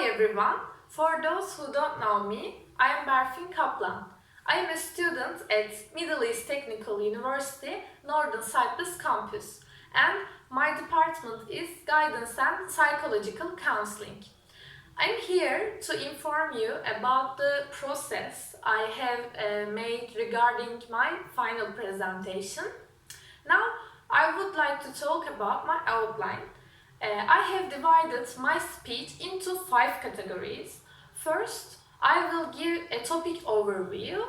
Hi everyone, for those who don't know me, I am Berfin Kaplan. I am a student at Middle East Technical University, Northern Cyprus campus, and my department is Guidance and Psychological Counseling. I'm here to inform you about the process I have made regarding my final presentation. Now, I would like to talk about my outline. I have divided my speech into 5 categories. First, I will give a topic overview.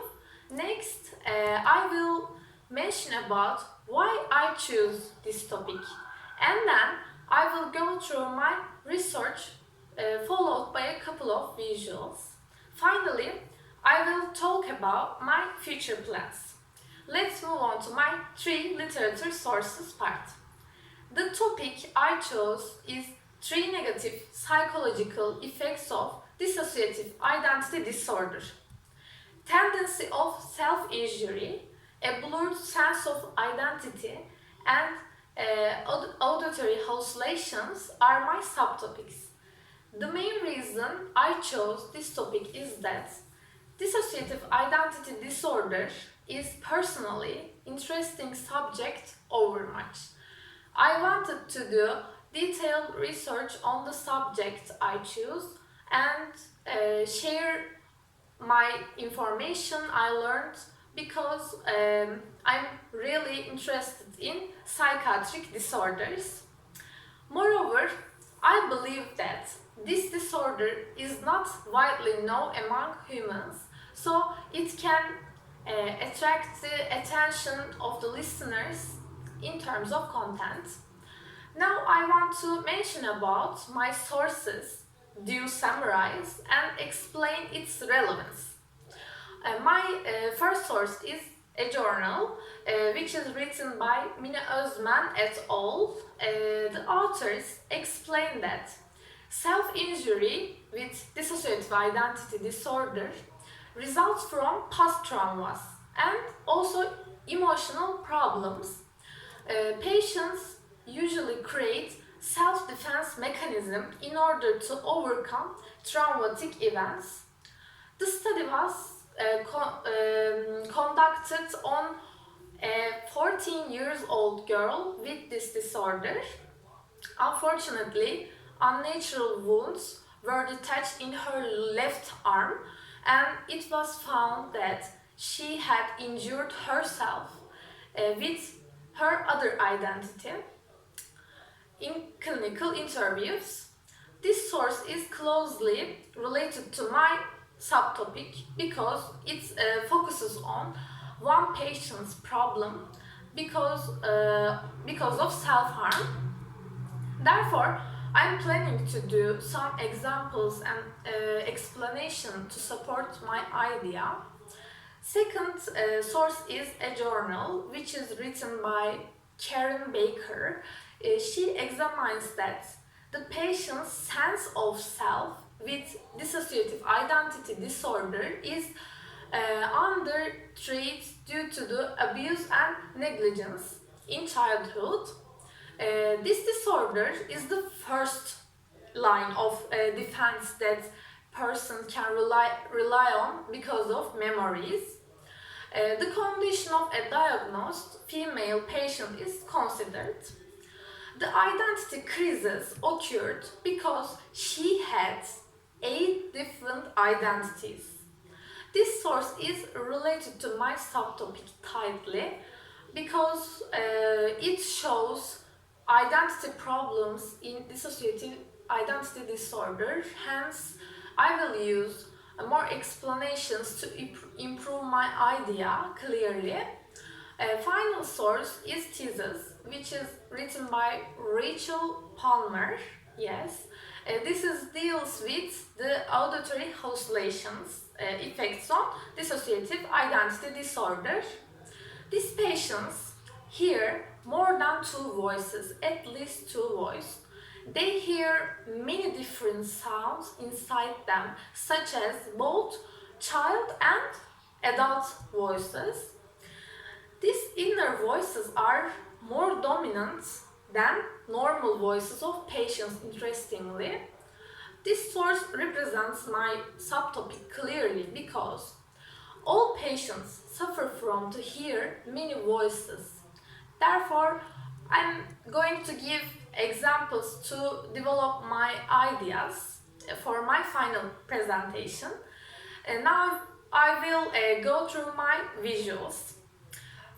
Next, I will mention about why I choose this topic. And then I will go through my research followed by a couple of visuals. Finally, I will talk about my future plans. Let's move on to my 3 literature sources part. The topic I chose is 3 negative psychological effects of dissociative identity disorder. Tendency of self-injury, a blurred sense of identity, and auditory hallucinations are my subtopics. The main reason I chose this topic is that dissociative identity disorder is personally interesting subject over much. I wanted to do detailed research on the subject I choose and share my information I learned because I'm really interested in psychiatric disorders. Moreover, I believe that this disorder is not widely known among humans, so it can attract the attention of the listeners in terms of content. Now I want to mention about my sources, do summarize and explain its relevance. My first source is a journal which is written by Mine Özmen et al. The authors explain that self-injury with dissociative identity disorder results from past traumas and also emotional problems. Patients usually create self-defense mechanism in order to overcome traumatic events. The study was conducted on a 14-year-old girl with this disorder. Unfortunately, unnatural wounds were detected in her left arm, and it was found that she had injured herself with her other identity. In clinical interviews, this source is closely related to my subtopic because it focuses on one patient's problem because of self-harm. Therefore, I'm planning to do some examples and explanation to support my idea. Second source is a journal which is written by Karen Baker. She examines that the patient's sense of self with dissociative identity disorder is under treat due to the abuse and negligence in childhood. This disorder is the first line of defense that person can rely on because of memories. The condition of a diagnosed female patient is considered. The identity crisis occurred because she had 8 different identities. This source is related to my subtopic tightly because it shows identity problems in dissociative identity disorder. Hence, I will use more explanations to improve my idea clearly. Final source is thesis, which is written by Rachel Palmer. Yes, this deals with the auditory hallucinations effects on dissociative identity disorder. These patients hear more than 2 voices, at least 2 voices. They hear many different sounds inside them, such as both child and adult voices. These inner voices are more dominant than normal voices of patients, interestingly. This source represents my subtopic clearly because all patients suffer from to hear many voices. Therefore, I'm going to give examples to develop my ideas for my final presentation. And now I will go through my visuals.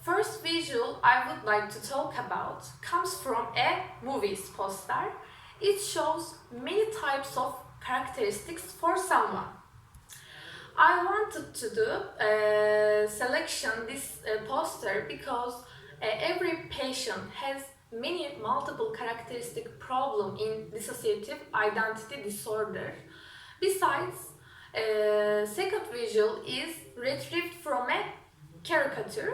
First visual I would like to talk about comes from a movie's poster. It shows many types of characteristics for someone. I wanted to do selection this poster because every patient has many multiple characteristic problem in dissociative identity disorder. Besides, second visual is retrieved from a caricature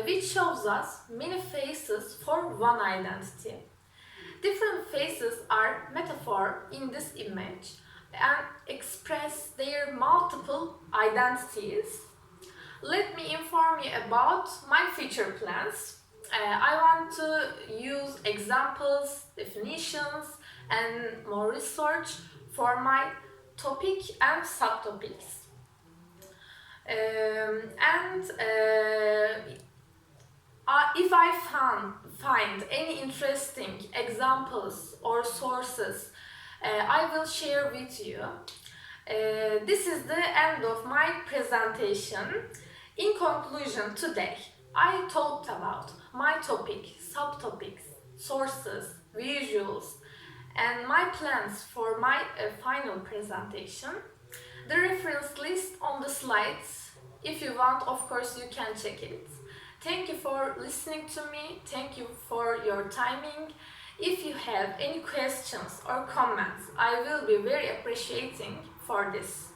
which shows us many faces for one identity. Different faces are metaphor in this image and express their multiple identities. Let me inform you about my future plans. I want to use examples, definitions, and more research for my topic and subtopics. If I find any interesting examples or sources, I will share with you. This is the end of my presentation. In conclusion, today I talked about my topic, subtopics, sources, visuals, and my plans for my final presentation. The reference list on the slides. If you want, of course, you can check it. Thank you for listening to me. Thank you for your timing. If you have any questions or comments, I will be very appreciating for this.